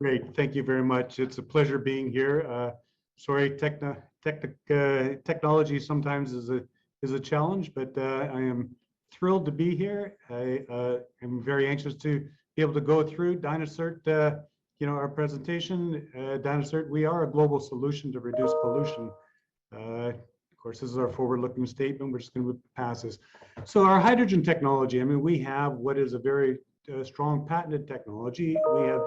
Great, thank you very much. It's a pleasure being here. Sorry, technology sometimes is a challenge, but I am thrilled to be here. I am very anxious to be able to go through dynaCERT, our presentation. dynaCERT, we are a global solution to reduce pollution. Of course, this is our forward-looking statement. We're just going to pass this. So our hydrogen technology, I mean, we have what is a very strong patented technology. We have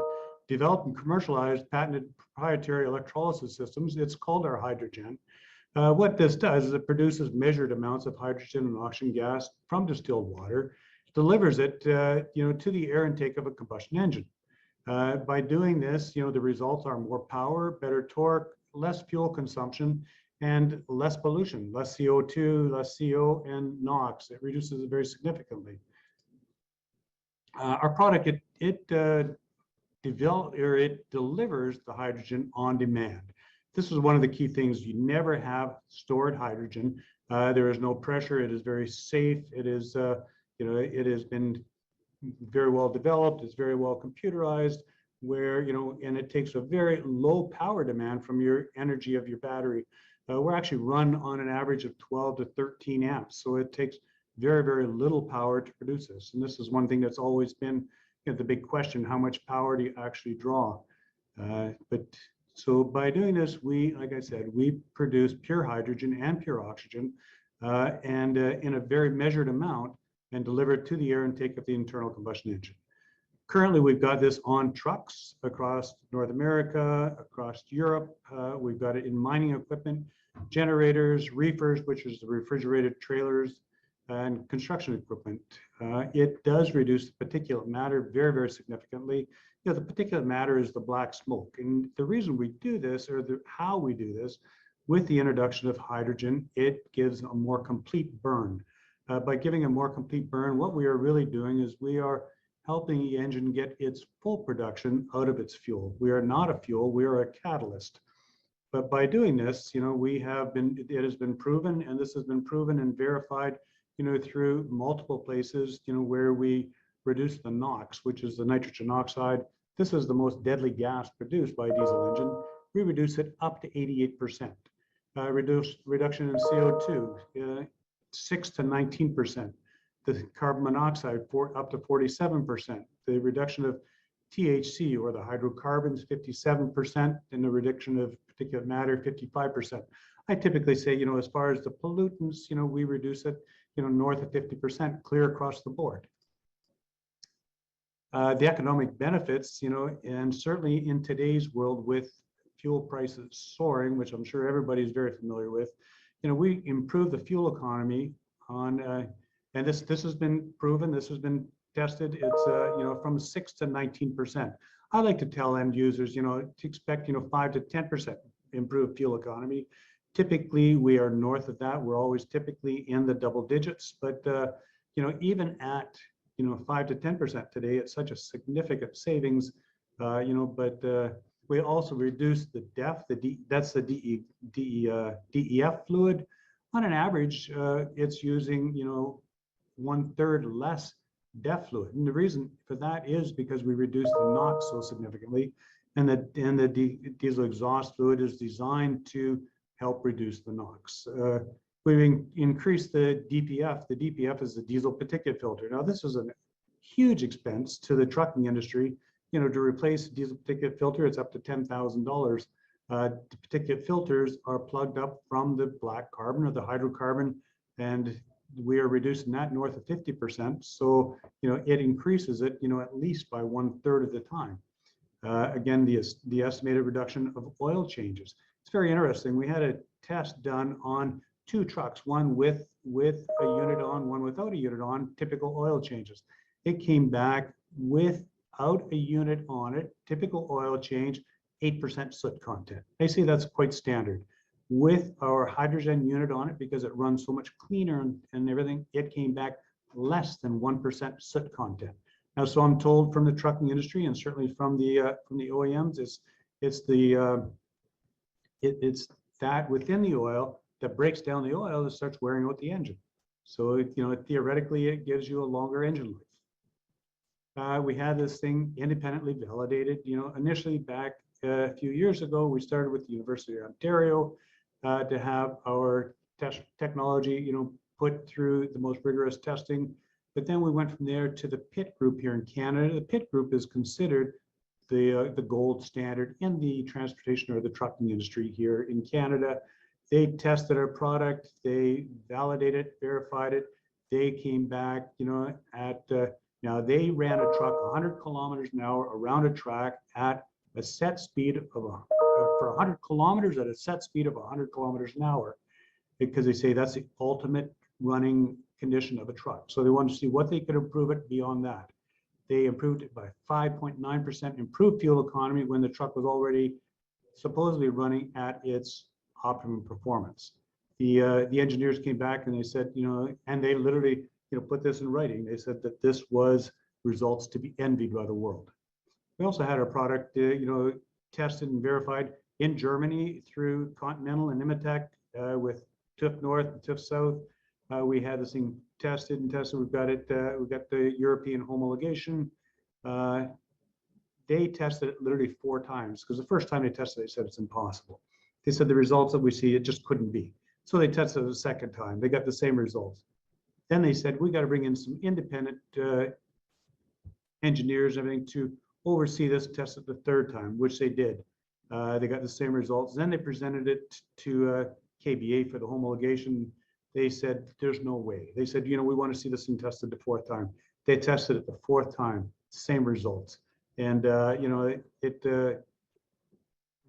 developed and commercialized patented proprietary electrolysis systems. It's called our hydrogen. What this does is it produces measured amounts of hydrogen and oxygen gas from distilled water, delivers it to the air intake of a combustion engine. By doing this, the results are more power, better torque, less fuel consumption, and less pollution, less CO2, less CO, and NOx. It reduces it very significantly. Our product, it delivers the hydrogen on demand. This is one of the key things. You never have stored hydrogen. There is no pressure. It is very safe. It is, it has been very well developed. It's very well computerized. Where and it takes a very low power demand from your energy of your battery. We're actually run on an average of 12 to 13 amps, so it takes very, very little power to produce this. And this is one thing that's always been the big question: how much power do you actually draw? So by doing this, like I said, we produce pure hydrogen and pure oxygen, and in a very measured amount, and deliver it to the air intake of the internal combustion engine. Currently, we've got this on trucks across North America, across Europe. We've got it in mining equipment, generators, reefers, which is the refrigerated trailers, and construction equipment. It does reduce the particulate matter very, very significantly. The particulate matter is the black smoke. And the reason we do this, or how we do this, with the introduction of hydrogen, it gives a more complete burn. By giving a more complete burn, what we are really doing is we are helping the engine get its full production out of its fuel. We are not a fuel, we are a catalyst. But by doing this, it has been proven, and this has been proven and verified, through multiple places, where we reduce the NOx, which is the nitrogen oxide. This is the most deadly gas produced by a diesel engine. We reduce it up to 88%. Reduction in CO2, 6 to 19%. The carbon monoxide up to 47%. The reduction of THC, or the hydrocarbons, 57%, and the reduction of particulate matter, 55%. I typically say, as far as the pollutants, we reduce it, north of 50%, clear across the board. The economic benefits, and certainly in today's world with fuel prices soaring, which I'm sure everybody is very familiar with, we improve the fuel economy on. And this has been proven, this has been tested. It's from 6 to 19%. I like to tell end users, to expect 5 to 10% improved fuel economy. Typically, we are north of that. We're always typically in the double digits, but even at 5 to 10% today, it's such a significant savings. But we also reduce the DEF. That's the DEF fluid. On an average, it's using 1/3 less DEF fluid, and the reason for that is because we reduce the NOx so significantly, and the diesel exhaust fluid is designed to help reduce the NOx. We've increased the DPF. The DPF is the diesel particulate filter. Now, this is a huge expense to the trucking industry. To replace a diesel particulate filter, it's up to $10,000. The particulate filters are plugged up from the black carbon or the hydrocarbon, and we are reducing that north of 50%. So, it increases it, at least by 1/3 of the time. Again, the estimated reduction of oil changes. It's very interesting. We had a test done on 2 trucks, one with a unit on, one without a unit on, typical oil changes. It came back without a unit on it, typical oil change, 8% soot content. I see that's quite standard. With our hydrogen unit on it, because it runs so much cleaner and everything, it came back less than 1% soot content. Now, so I'm told from the trucking industry, and certainly from the OEMs, it's that within the oil that breaks down the oil that starts wearing out the engine. So theoretically, it gives you a longer engine life. We had this thing independently validated. Initially back a few years ago, we started with the University of Ontario to have our technology, put through the most rigorous testing. But then we went from there to the PIT group here in Canada. The PIT group is considered the gold standard in the transportation or the trucking industry here in Canada. They tested our product, they validated, verified it. They came back, at now they ran a truck 100 kilometers an hour around a track at a set speed of for 100 kilometers at a set speed of 100 kilometers an hour, because they say that's the ultimate running condition of a truck. So they wanted to see what they could improve it beyond that. They improved it by 5.9% improved fuel economy when the truck was already supposedly running at its optimum performance. The engineers came back and they said, and they literally, put this in writing. They said that this was results to be envied by the world. We also had our product, tested and verified in Germany through Continental and Imatec with TÜV North and TÜV South. We had this thing tested and tested. We've got it. We've got the European homologation. They tested it literally 4 times, because the first time they tested it, they said it's impossible. They said the results that we see, it just couldn't be. So they tested it a second time. They got the same results. Then they said, we got to bring in some independent engineers and everything to oversee this, test it the 3rd time, which they did. They got the same results. Then they presented it to KBA for the homologation. They said, there's no way. They said, we want to see this thing tested the 4th time. They tested it the 4th time, same results. And, it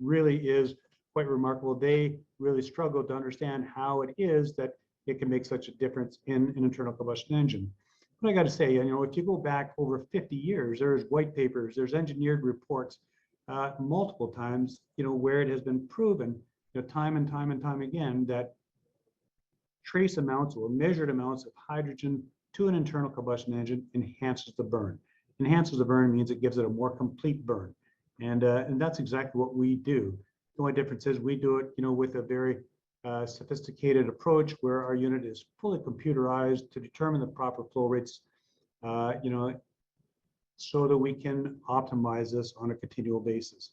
really is quite remarkable. They really struggled to understand how it is that it can make such a difference in an internal combustion engine. But I got to say, if you go back over 50 years, there's white papers, there's engineered reports multiple times, where it has been proven, time and time and time again, that trace amounts or measured amounts of hydrogen to an internal combustion engine enhances the burn. Enhances the burn means it gives it a more complete burn. And that's exactly what we do. The only difference is we do it, with a very sophisticated approach where our unit is fully computerized to determine the proper flow rates, so that we can optimize this on a continual basis.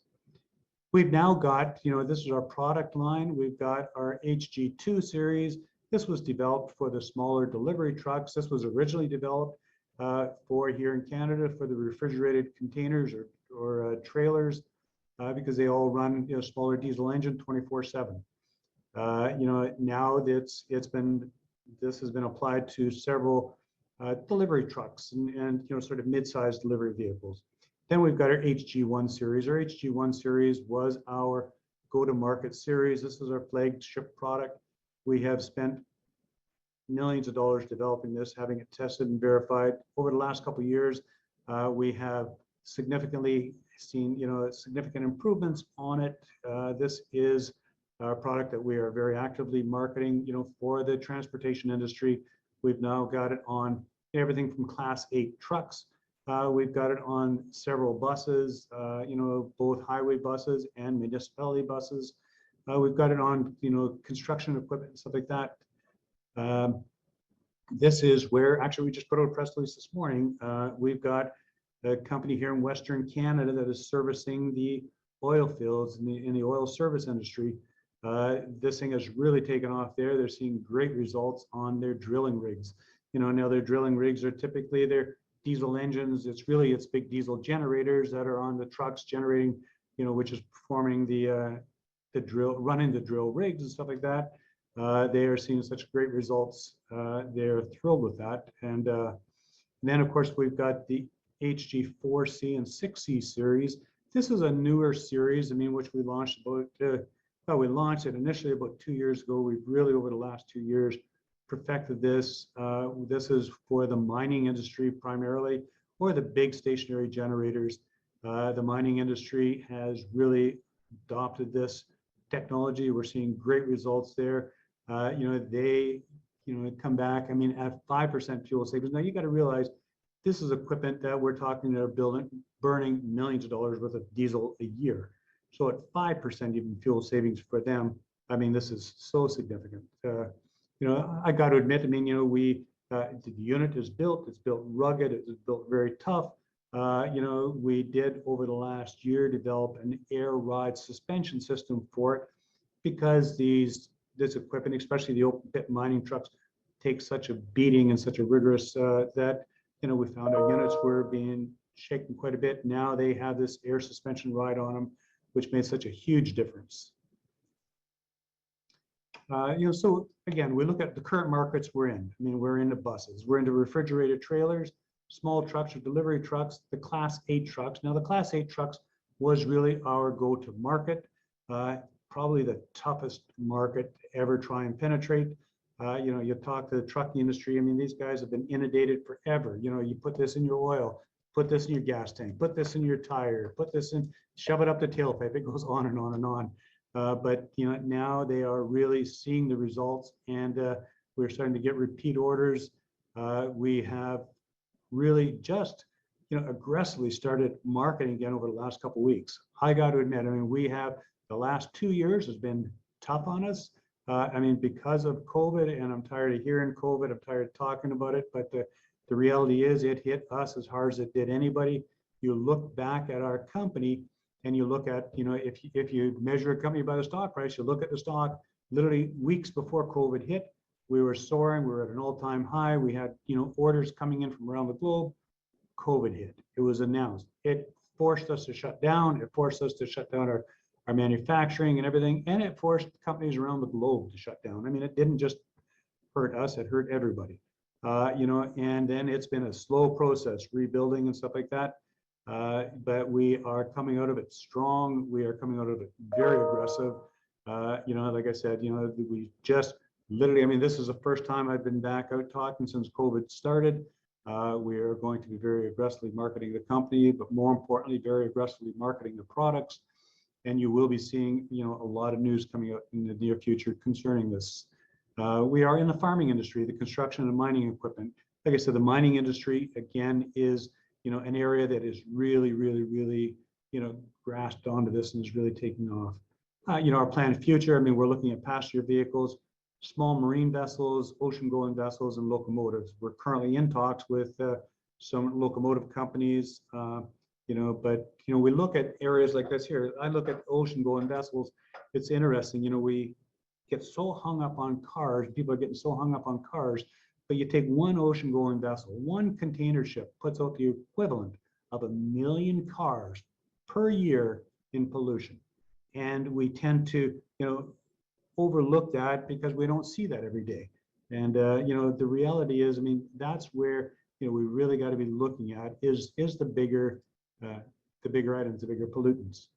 We've now got, this is our product line. We've got our HG2 series. This was developed for the smaller delivery trucks. This was originally developed for here in Canada for the refrigerated containers or trailers, because they all run smaller diesel engine 24/7. Now this has been applied to several delivery trucks and sort of mid-sized delivery vehicles. Then we've got our HG1 series. Our HG1 series was our go-to-market series. This is our flagship product. We have spent millions of dollars developing this, having it tested and verified. Over the last couple of years, we have significantly seen significant improvements on it. This is a product that we are very actively marketing for the transportation industry. We've now got it on everything from Class 8 trucks. We've got it on several buses, both highway buses and municipality buses. We've got it on construction equipment and stuff like that. This is where, actually, we just put out a press release this morning. We've got a company here in Western Canada that is servicing the oil fields in the oil service industry. This thing has really taken off there. They're seeing great results on their drilling rigs. Now their drilling rigs are typically their diesel engines. It's big diesel generators that are on the trucks generating, which is performing running the drill rigs and stuff like that. They are seeing such great results. They're thrilled with that. And then, of course, we've got the HG4C and 6C series. This is a newer series, which we launched we launched it initially about 2 years ago. We've really, over the last 2 years, perfected this. This is for the mining industry primarily, or the big stationary generators. The mining industry has really adopted this technology. We're seeing great results there. They come back, at 5% fuel savings. Now you got to realize this is equipment that we're talking about burning millions of dollars worth of diesel a year. So at 5% even fuel savings for them, this is so significant. I got to admit, the unit is built, it's built rugged, it's built very tough. We did over the last year develop an air ride suspension system for it because this equipment, especially the open pit mining trucks, take such a beating and such a rigorous that we found our units were being shaken quite a bit. Now they have this air suspension ride on them, which made such a huge difference. So again, we look at the current markets we're in. I mean, we're into buses, we're into refrigerated trailers, small trucks or delivery trucks, the Class 8 trucks. Now, the Class 8 trucks was really our go-to market, probably the toughest market to ever try and penetrate. You talk to the trucking industry. I mean, these guys have been inundated forever. You put this in your oil, put this in your gas tank, put this in your tire, put this in, shove it up the tailpipe. It goes on and on and on. But now they are really seeing the results, and we're starting to get repeat orders. We have really just aggressively started marketing again over the last couple of weeks. I got to admit, I mean, we have the last 2 years has been tough on us. I mean, because of COVID, and I'm tired of hearing COVID. I'm tired of talking about it. But the reality is, it hit us as hard as it did anybody. You look back at our company, and you look at, if you measure a company by the stock price, you look at the stock literally weeks before COVID hit, we were soaring, we were at an all-time high. We had, orders coming in from around the globe. COVID hit. It was announced. It forced us to shut down. It forced us to shut down our manufacturing and everything. And it forced companies around the globe to shut down. I mean, it didn't just hurt us, it hurt everybody. And then it's been a slow process, rebuilding and stuff like that. But we are coming out of it strong. We are coming out of it very aggressive. Like I said, we just literally, I mean, this is the first time I've been back out talking since COVID started. We are going to be very aggressively marketing the company, but more importantly, very aggressively marketing the products. And you will be seeing, a lot of news coming out in the near future concerning this. We are in the farming industry, the construction and mining equipment. Like I said, the mining industry, again, is an area that is really, really, really, grasped onto this and is really taking off. Our planned future, I mean, we're looking at passenger vehicles, small marine vessels, ocean-going vessels, and locomotives. We're currently in talks with some locomotive companies, but we look at areas like this here. I look at ocean-going vessels. It's interesting, we get so hung up on cars. People are getting so hung up on cars. But you take one ocean-going vessel, one container ship puts out the equivalent of 1 million cars per year in pollution. And we tend to, overlook that because we don't see that every day. And, the reality is, I mean, that's where, we really got to be looking at is the bigger items, the bigger pollutants.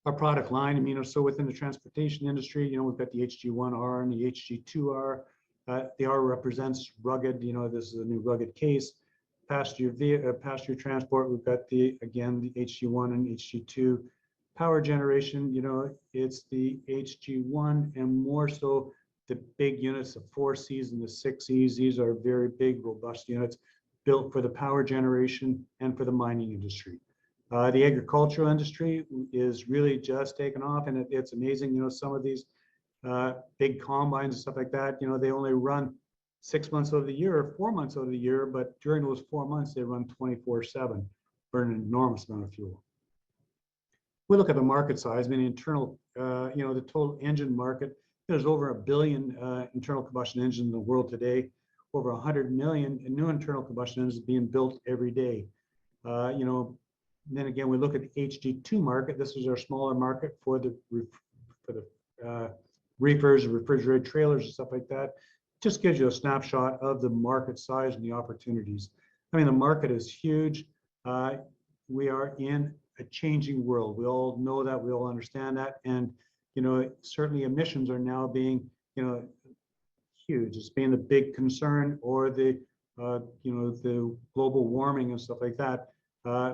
Our product line, I mean, so within the transportation industry, we've got the HG1R and the HG2R. The R represents rugged, this is a new rugged case. Passenger transport, we've got the HG1 and HG2. Power generation, it's the HG1 and more so the big units, the 4Cs and the 6Es. These are very big, robust units built for the power generation and for the mining industry. The agricultural industry is really just taken off, and it's amazing, some of these big combines and stuff like that, they only run 6 months out of the year or 4 months out of the year, but during those 4 months, they run 24/7, burn an enormous amount of fuel. We look at the market size, I mean, internal, the total engine market, there's over 1 billion internal combustion engines in the world today, over 100 million new internal combustion engines being built every day. Then again, we look at the HG2 market. This is our smaller market for the reefers, refrigerated trailers, and stuff like that. Just gives you a snapshot of the market size and the opportunities. I mean, the market is huge. We are in a changing world. We all know that. We all understand that. And certainly emissions are now being huge. It's being the big concern, or the global warming and stuff like that.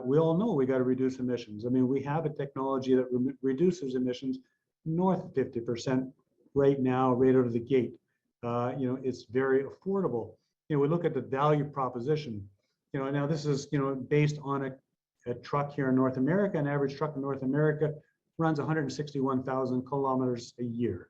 We all know we got to reduce emissions. I mean, we have a technology that reduces emissions north of 50% right now, right out of the gate. It's very affordable. We look at the value proposition. Now this is based on a truck here in North America. An average truck in North America runs 161,000 kilometers a year.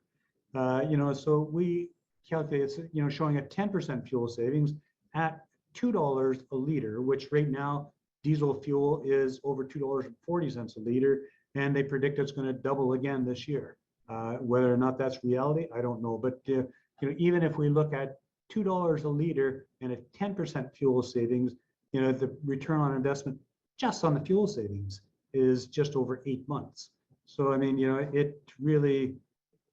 So we calculate it's showing a 10% fuel savings at $2 a liter, which right now diesel fuel is over $2.40 a liter, and they predict it's going to double again this year. Whether or not that's reality, I don't know. But even if we look at $2 a liter and a 10% fuel savings, the return on investment just on the fuel savings is just over 8 months. So I mean, it really,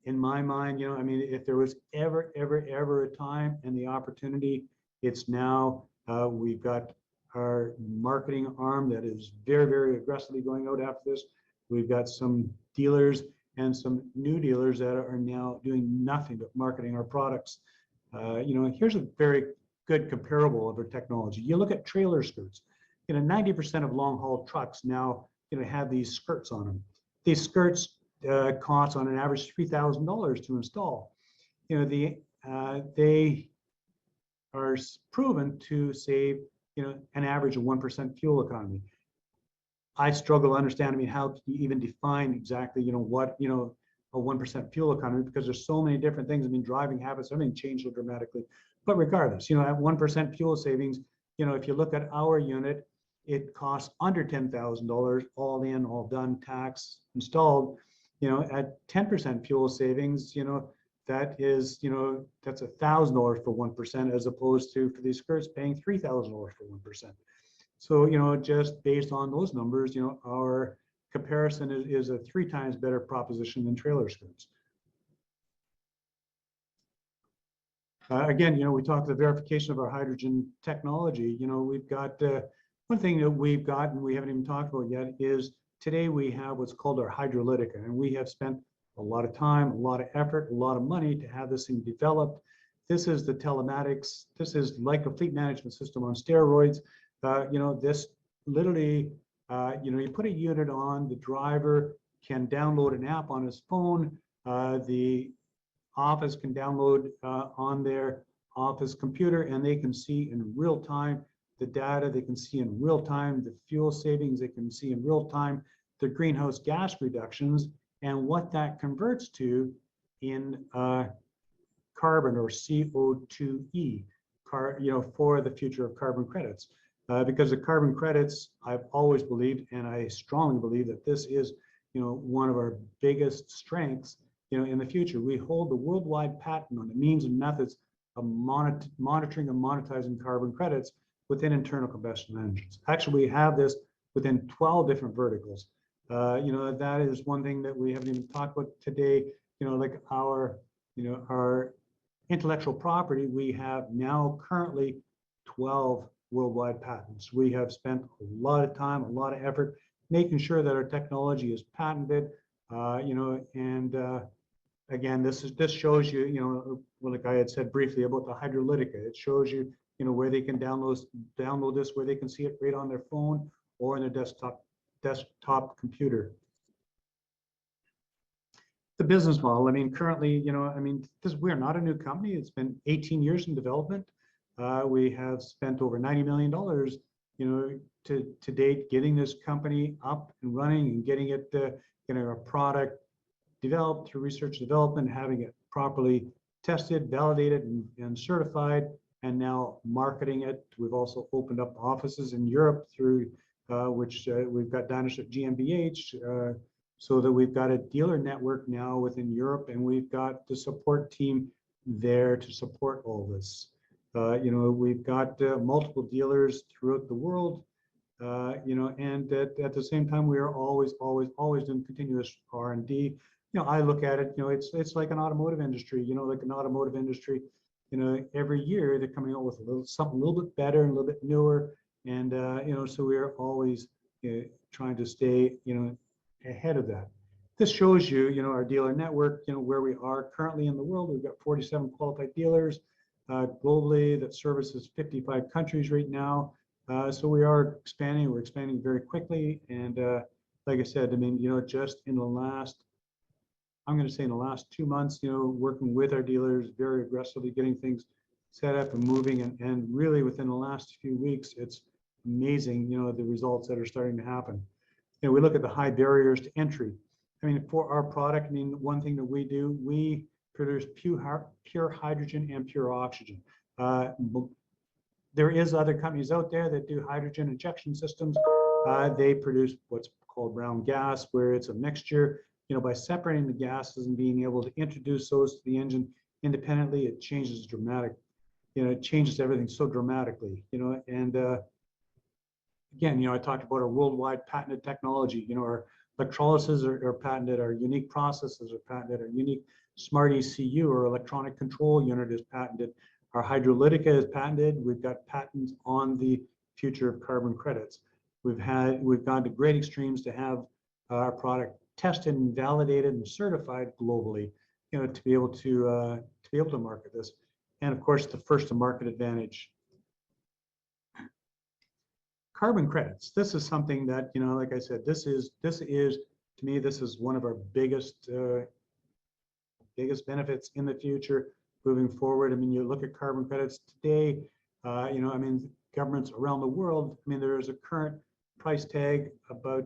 in my mind, I mean, if there was ever a time and the opportunity, it's now. We've got our marketing arm that is very aggressively going out after this. We've got some dealers and some new dealers that are now doing nothing but marketing our products. Here's a very good comparable of our technology. You look at trailer skirts. 90% of long haul trucks now have these skirts on them. These skirts cost on an average $3,000 to install. They are proven to save an average of 1% fuel economy. I struggle to understand. I mean, how do you even define exactly what a 1% fuel economy, because there's so many different things. I mean, driving habits, everything changed so dramatically. But regardless, at 1% fuel savings, if you look at our unit, it costs under $10,000, all in, all done, tax installed. At 10% fuel savings, that is, that's $1,000 for 1%, as opposed to, for these skirts, paying $3,000 for 1%. So, just based on those numbers, our comparison is a 3 times better proposition than trailer skirts. Again, we talked the verification of our hydrogen technology. We've got one thing that we've got, and we haven't even talked about yet, is today we have what's called our hydrolytica, and we have spent a lot of time, a lot of effort, a lot of money to have this thing developed. This is the telematics. This is like a fleet management system on steroids. This literally, you put a unit on, the driver can download an app on his phone. The office can download on their office computer, and they can see in real time the data. They can see in real time the fuel savings. They can see in real time the greenhouse gas reductions and what that converts to in carbon, or CO2e, for the future of carbon credits. Because the carbon credits, I've always believed, and I strongly believe, that this is, one of our biggest strengths, in the future. We hold the worldwide patent on the means and methods of monitoring and monetizing carbon credits within internal combustion engines. Actually, we have this within 12 different verticals. That is one thing that we haven't even talked about today. Like our intellectual property, we have now currently 12 worldwide patents. We have spent a lot of time, a lot of effort making sure that our technology is patented. Again, this shows you, like I had said briefly about the hydrolytica. It shows you, where they can download this, where they can see it right on their phone or in their desktop computer. The business model. I mean, currently, we're not a new company. It's been 18 years in development. We have spent over $90 million, to date, getting this company up and running and getting it, our product developed through research and development, having it properly tested, validated, and certified, and now marketing it. We've also opened up offices in Europe through which we've got dynaCERT GmbH, so that we've got a dealer network now within Europe, and we've got the support team there to support all this. We've got multiple dealers throughout the world, and at the same time, we are always doing continuous R&D. I look at it, it's like an automotive industry, like an automotive industry, every year they're coming out with something a little bit better and a little bit newer. And, so we are always trying to stay, ahead of that. This shows you, our dealer network, where we are currently in the world. We've got 47 qualified dealers globally that services 55 countries right now. So we are expanding. We're expanding very quickly. And like I said, just in the last, I'm going to say in the last 2 months, working with our dealers very aggressively, getting things set up and moving, and really within the last few weeks, it's amazing, the results that are starting to happen. We look at the high barriers to entry. For our product, one thing that we do, we produce pure hydrogen and pure oxygen. there is other companies out there that do hydrogen injection systems. They produce what's called brown gas, where it's a mixture. By separating the gases and being able to introduce those to the engine independently, it changes it changes everything so dramatically. And again, I talked about our worldwide patented technology. Our electrolysis are patented, our unique processes are patented, our unique smart ECU or electronic control unit is patented. Our hydrolytica is patented. We've got patents on the future of carbon credits. We've gone to great extremes to have our product tested and validated and certified globally, to be able to market this. And of course, the first to market advantage. Carbon credits. This is something that, like I said, this is to me, this is one of our biggest benefits in the future moving forward. I mean, you look at carbon credits today, governments around the world, there is a current price tag about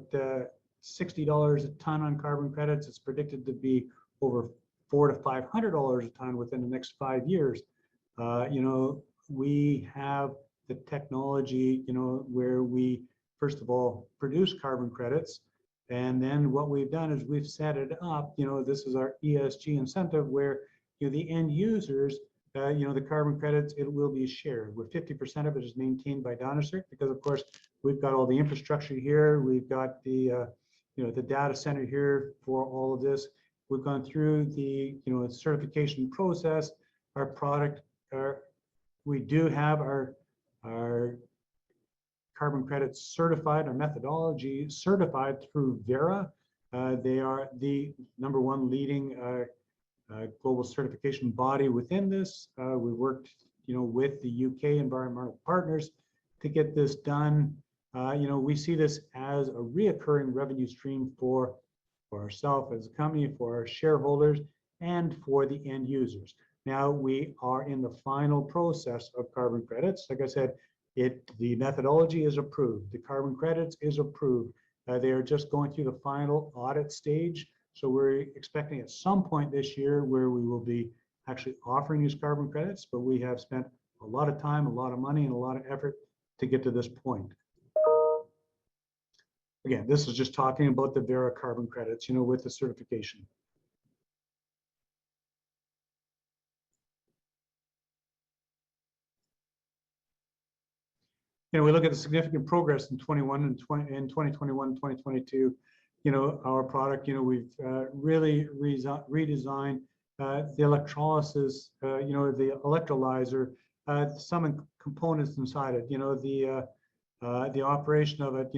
$60 a ton on carbon credits. It's predicted to be over $400 to $500 a ton within the next 5 years. We have the technology, where we, first of all, produce carbon credits. And then what we've done is we've set it up, this is our ESG incentive where, the end users, the carbon credits, it will be shared, where 50% of it is maintained by dynaCERT, because of course, we've got all the infrastructure here. We've got the, the data center here for all of this. We've gone through the, certification process. Our product, we do have our carbon credits certified, our methodology certified through Verra. They are the #1 leading global certification body within this. We worked, with the UK environmental partners to get this done. We see this as a reoccurring revenue stream for ourselves as a company, for our shareholders, and for the end users. Now we are in the final process of carbon credits. Like I said, the methodology is approved. The carbon credits is approved. They are just going through the final audit stage. So we're expecting at some point this year where we will be actually offering these carbon credits, but we have spent a lot of time, a lot of money, and a lot of effort to get to this point. Again, this is just talking about the Verra carbon credits, with the certification. We look at the significant progress in 2021, 2022. Our product, we've really redesigned the electrolysis, the electrolyzer, some components inside it, the operation of it,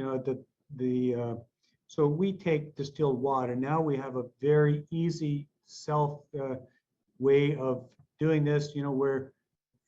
so we take distilled water. Now we have a very easy way of doing this, where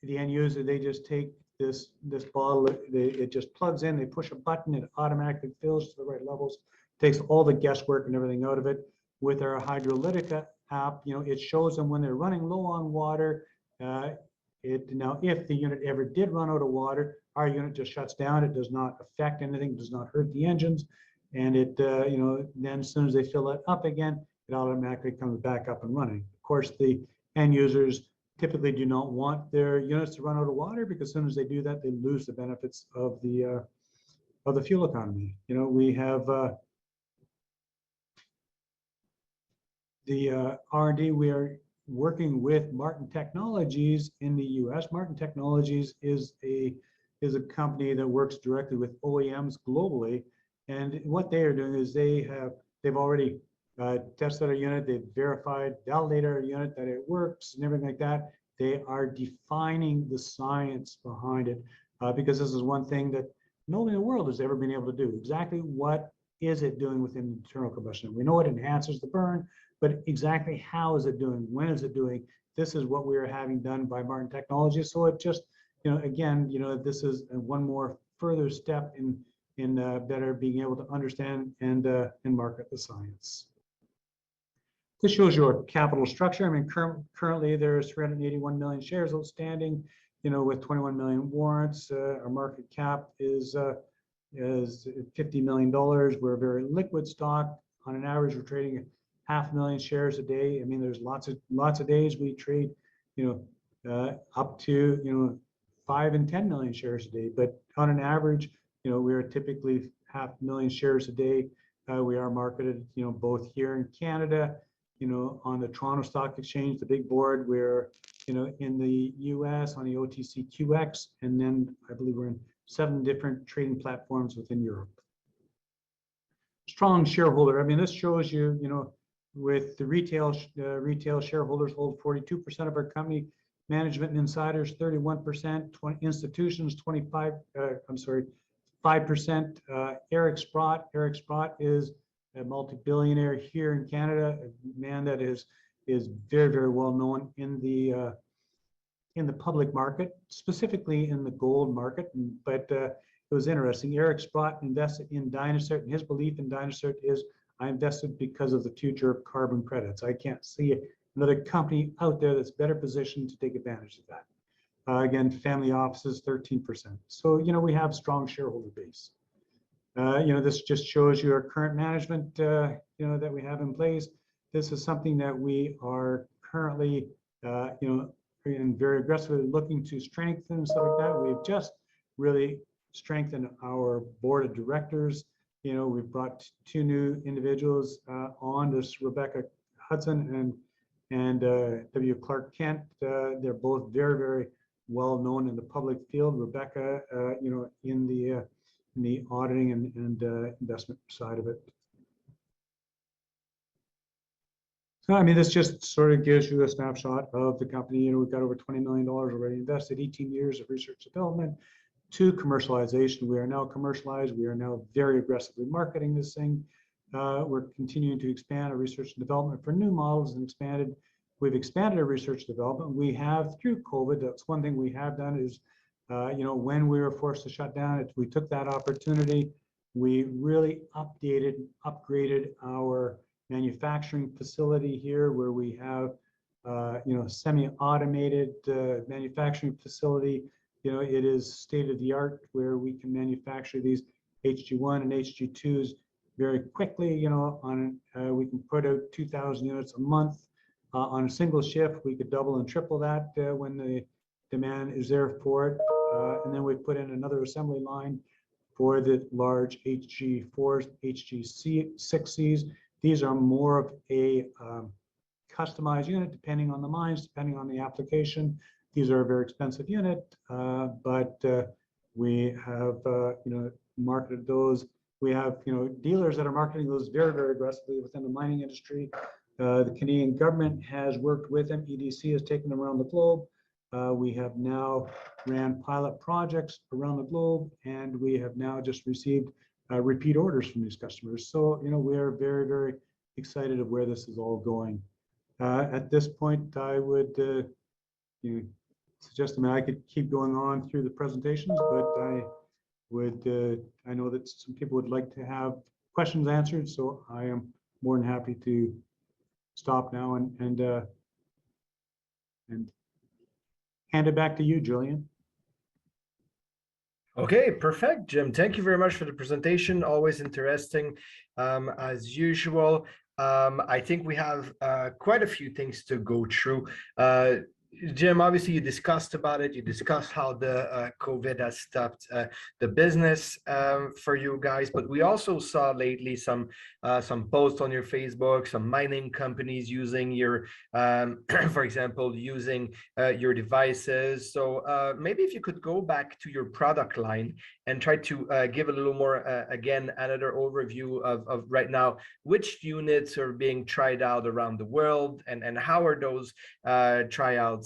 the end user, they just take this bottle, it just plugs in, they push a button, it automatically fills to the right levels, takes all the guesswork and everything out of it. With our Hydrolytica app, it shows them when they're running low on water. Now, if the unit ever did run out of water, our unit just shuts down. It does not affect anything, does not hurt the engines. And it, then as soon as they fill it up again, it automatically comes back up and running. Of course, the end users typically do not want their units to run out of water, because as soon as they do that, they lose the benefits of the fuel economy. We have the R&D. We are working with Martin Technologies in the U.S. Martin Technologies is a company that works directly with OEMs globally, and what they are doing is they've already tested our unit, they've verified, validated our unit that it works and everything like that. They are defining the science behind it, because this is one thing that nobody in the world has ever been able to do. Exactly what is it doing within internal combustion? We know it enhances the burn, but exactly how is it doing? When is it doing? This is what we are having done by Martin Technologies. So it just, again, this is one more further step in better being able to understand and market the science. This shows your capital structure. I mean, currently there's 381 million shares outstanding, with 21 million warrants. Our market cap is $50 million. We're a very liquid stock. On an average, we're trading 500,000 shares a day. I mean, there's lots of days we trade, up to 5 and 10 million shares a day. But on an average, we are typically 500,000 shares a day. We are marketed, both here in Canada, on the Toronto Stock Exchange, the big board. We're, in the US on the OTCQX, and then I believe we're in 7 different trading platforms within Europe. Strong shareholder. I mean, this shows you, with the retail shareholders hold 42% of our company, management and insiders 31%, institutions 5%. Eric Sprott is a multi-billionaire here in Canada, a man that is very, very well known in the public market, specifically in the gold market. But it was interesting. Eric Sprott invested in dynaCERT, and his belief in dynaCERT is, I invested because of the future of carbon credits. I can't see another company out there that's better positioned to take advantage of that. Again, family offices, 13%. So, we have strong shareholder base. This just shows you our current management, that we have in place. This is something that we are currently, and very aggressively looking to strengthen and stuff like that. We've just really strengthened our board of directors. We've brought 2 new individuals on, this Rebecca Hudson and W. Clark Kent. They're both very, very well known in the public field. Rebecca, in the auditing and investment side of it. So, I mean, this just sort of gives you a snapshot of the company. We've got over $20 million already invested, 18 years of research development to commercialization. We are now commercialized. We are now very aggressively marketing this thing. We're continuing to expand our research and development for new models and we've expanded our research development. We have, through COVID, that's one thing we have done is, when we were forced to shut down, we took that opportunity. We really upgraded our manufacturing facility here, where we have, semi-automated manufacturing facility. It is state of the art, where we can manufacture these HG1 and HG2s very quickly. We can put out 2,000 units a month on a single shift. We could double and triple that when the demand is there for it. And then we put in another assembly line for the large HG4s, HG6Cs. These are more of a customized unit, depending on the mines, depending on the application. These are a very expensive unit, but we have, marketed those. We have, dealers that are marketing those very, very aggressively within the mining industry. The Canadian government has worked with them. EDC has taken them around the globe. We have now ran pilot projects around the globe, and we have now just received repeat orders from these customers. So, we are very, very excited of where this is all going. At this point, I would suggest, I could keep going on through the presentations, but I know that some people would like to have questions answered, so I am more than happy to stop now and hand it back to you, Julian. Okay, perfect, Jim. Thank you very much for the presentation. Always interesting, as usual. I think we have quite a few things to go through. Jim, obviously you discussed about it. You discussed how the COVID has stopped the business for you guys, but we also saw lately some posts on your Facebook, some mining companies using your, for example, using your devices. So maybe if you could go back to your product line and try to give a little more, again, another overview of right now, which units are being tried out around the world, and how are those tryouts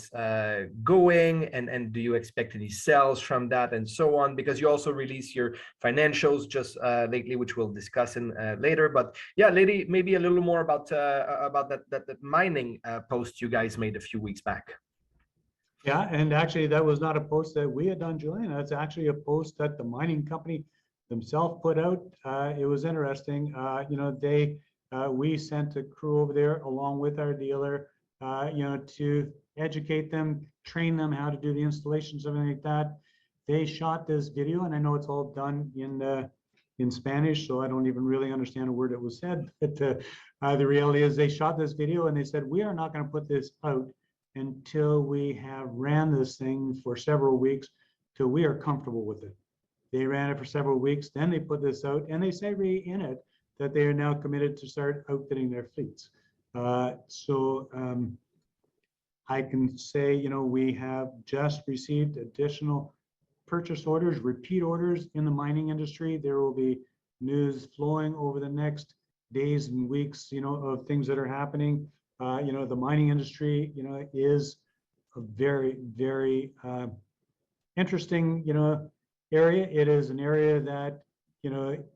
going, and do you expect any sales from that, and so on, because you also release your financials just lately, which we'll discuss in later. But yeah, maybe a little more about that mining post you guys made a few weeks back. Yeah, and actually that was not a post that we had done, Julian. That's actually a post that the mining company themselves put out. It was interesting. We sent a crew over there along with our dealer, to educate them, train them how to do the installations, everything like that. They shot this video, and I know it's all done in Spanish, so I don't even really understand a word that was said. But the reality is they shot this video and they said, we are not going to put this out until we have ran this thing for several weeks till we are comfortable with it. They ran it for several weeks, then they put this out, and they say in it that they are now committed to start outfitting their fleets. I can say, we have just received additional purchase orders, repeat orders in the mining industry. There will be news flowing over the next days and weeks, of things that are happening. The mining industry, is a very, very interesting, area. It is an area that,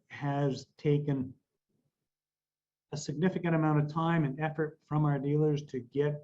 has taken a significant amount of time and effort from our dealers to get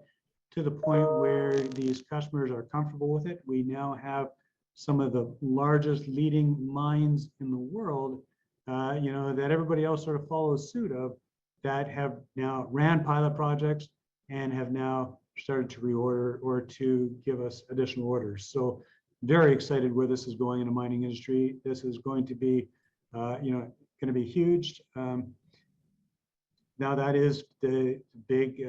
to the point where these customers are comfortable with it. We now have some of the largest leading mines in the world, that everybody else sort of follows suit of, that have now ran pilot projects and have now started to reorder or to give us additional orders. So very excited where this is going in the mining industry. This is going to be, going to be huge. Now that is the big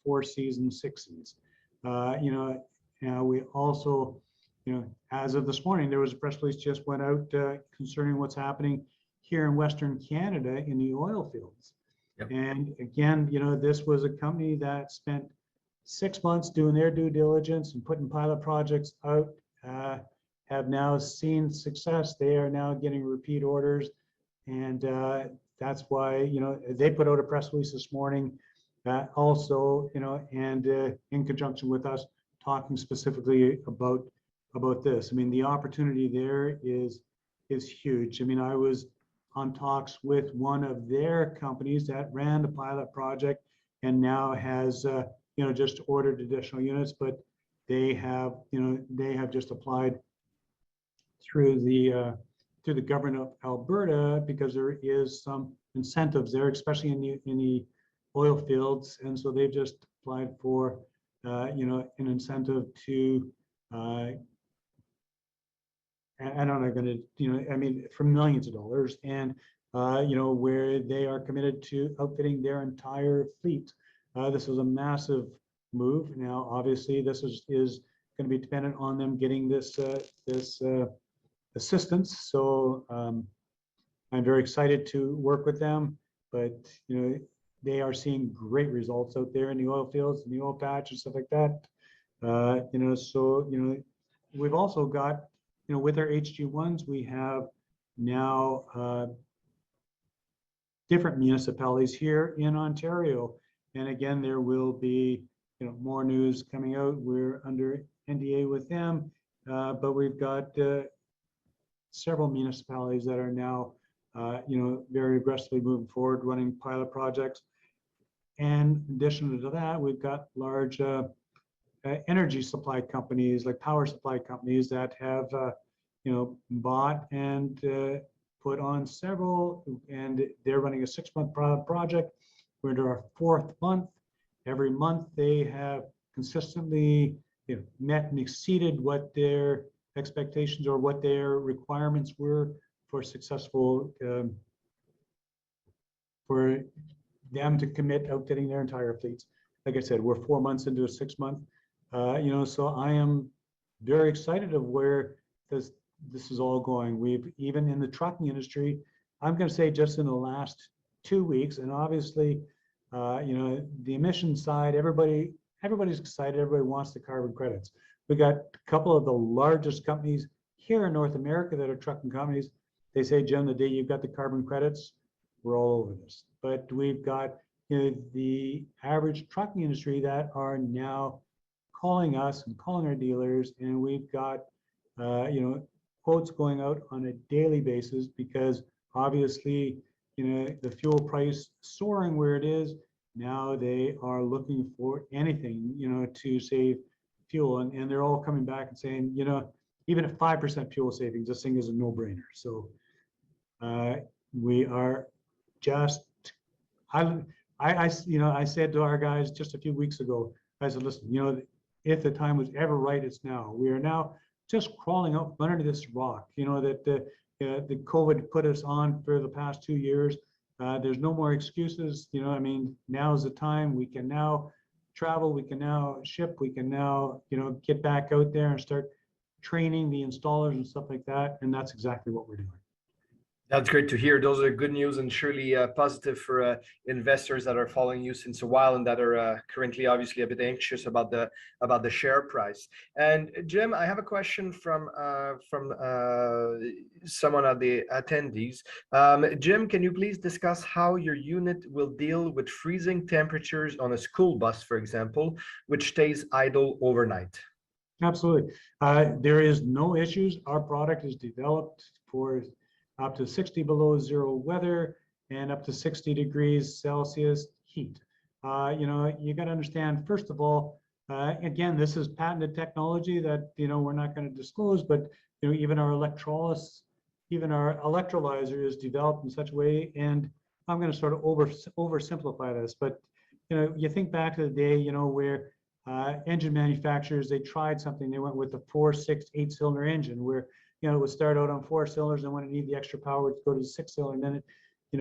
4 seasons, 6 seasons. Now we also, as of this morning, there was a press release just went out concerning what's happening here in Western Canada in the oil fields. Yep. And again, this was a company that spent 6 months doing their due diligence and putting pilot projects out, have now seen success. They are now getting repeat orders. And that's why, they put out a press release this morning also, and in conjunction with us talking specifically about this. I mean, the opportunity there is huge. I mean, I was on talks with one of their companies that ran the pilot project and now has, just ordered additional units, but they have just applied through the government of Alberta because there is some incentives there, especially in the oil fields, and so they've just applied for an incentive to I don't know, going to, for millions of dollars, and where they are committed to outfitting their entire fleet. This is a massive move. Now, obviously, this is going to be dependent on them getting this assistance. So I'm very excited to work with them, but they are seeing great results out there in the oil fields and the oil patch and stuff like that. We've also got, with our HG1s, we have now different municipalities here in Ontario. And again, there will be, more news coming out. We're under NDA with them, but we've got several municipalities that are now, very aggressively moving forward, running pilot projects. And in addition to that, we've got large energy supply companies, like power supply companies, that have, bought and put on several, and they're running a 6-month project. We're into our 4th month. Every month they have consistently, met and exceeded what their expectations or what their requirements were for successful, for them to commit outfitting their entire fleets. Like I said, we're 4 months into a 6-month. So I am very excited of where this is all going. We've, even in the trucking industry, I'm going to say just in the last 2 weeks, and obviously, the emission side, everybody's excited. Everybody wants the carbon credits. We got a couple of the largest companies here in North America that are trucking companies. They say, Jim, the day you've got the carbon credits, we're all over this. But we've got, the average trucking industry that are now calling us and calling our dealers, and we've got, quotes going out on a daily basis because obviously, the fuel price soaring where it is. Now they are looking for anything, to save fuel, and they're all coming back and saying, even at 5% fuel savings, this thing is a no-brainer. So we are just, I said to our guys just a few weeks ago, I said, listen, if the time was ever right, it's now. We are now just crawling up under this rock, that the COVID put us on for the past 2 years. There's no more excuses. Now is the time. We can now travel. We can now ship. We can now, get back out there and start training the installers and stuff like that. And that's exactly what we're doing. That's great to hear. Those are good news and surely positive for investors that are following you since a while and that are currently obviously a bit anxious about the share price. And Jim, I have a question from someone of the attendees. Jim, can you please discuss how your unit will deal with freezing temperatures on a school bus, for example, which stays idle overnight? Absolutely. There is no issues. Our product is developed for up to 60 below zero weather and up to 60 degrees Celsius heat. You got to understand, first of all, again, this is patented technology that, we're not going to disclose, but, even our electrolysis, even our electrolyzer is developed in such a way, and I'm going to sort of oversimplify this, but, you think back to the day, where engine manufacturers, they tried something, they went with a 4, 6, 8-cylinder engine where, it would start out on 4 cylinders, and when it needed the extra power, it would go to the 6-cylinder. And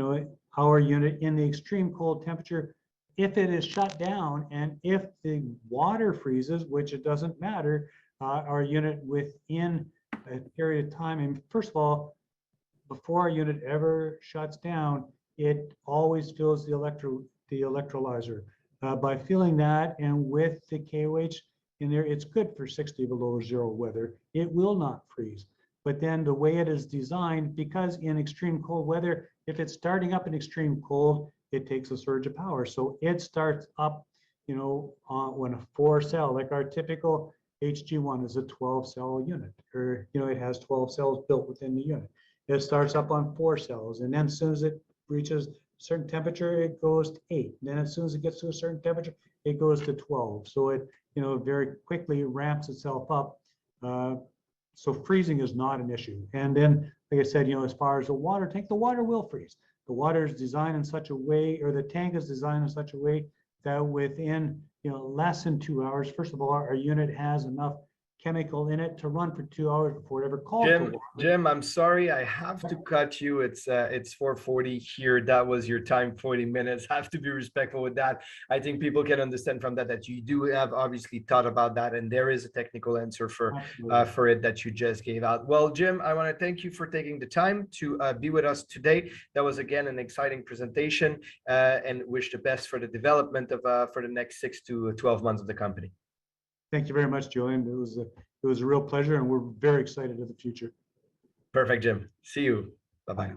then our unit in the extreme cold temperature, if it is shut down and if the water freezes, which it doesn't matter, our unit within a period of time, and first of all, before our unit ever shuts down, it always fills the electrolyzer. By filling that and with the KOH in there, it's good for 60 below zero weather. It will not freeze. But then the way it is designed, because in extreme cold weather, if it's starting up in extreme cold, it takes a surge of power. So it starts up, when a 4-cell, like our typical HG1 is a 12-cell unit, or, it has 12 cells built within the unit. It starts up on 4 cells. And then as soon as it reaches a certain temperature, it goes to 8. And then as soon as it gets to a certain temperature, it goes to 12. So it, very quickly ramps itself up. So freezing is not an issue. And then, like I said, as far as the water tank, the water will freeze. The water is designed in such a way, or the tank is designed in such a way that within, less than 2 hours, first of all, our unit has enough chemical in it to run for 2 hours before it ever calls for water. Jim, I'm sorry, I have to cut you. It's 4:40 here. That was your time, 40 minutes. I have to be respectful with that. I think people can understand from that you do have obviously thought about that, and there is a technical answer for it that you just gave out. Well, Jim, I want to thank you for taking the time to be with us today. That was again an exciting presentation, and wish the best for the development of for the next 6 to 12 months of the company. Thank you very much, Julian. It was a real pleasure, and we're very excited for the future. Perfect, Jim. See you. Bye-bye.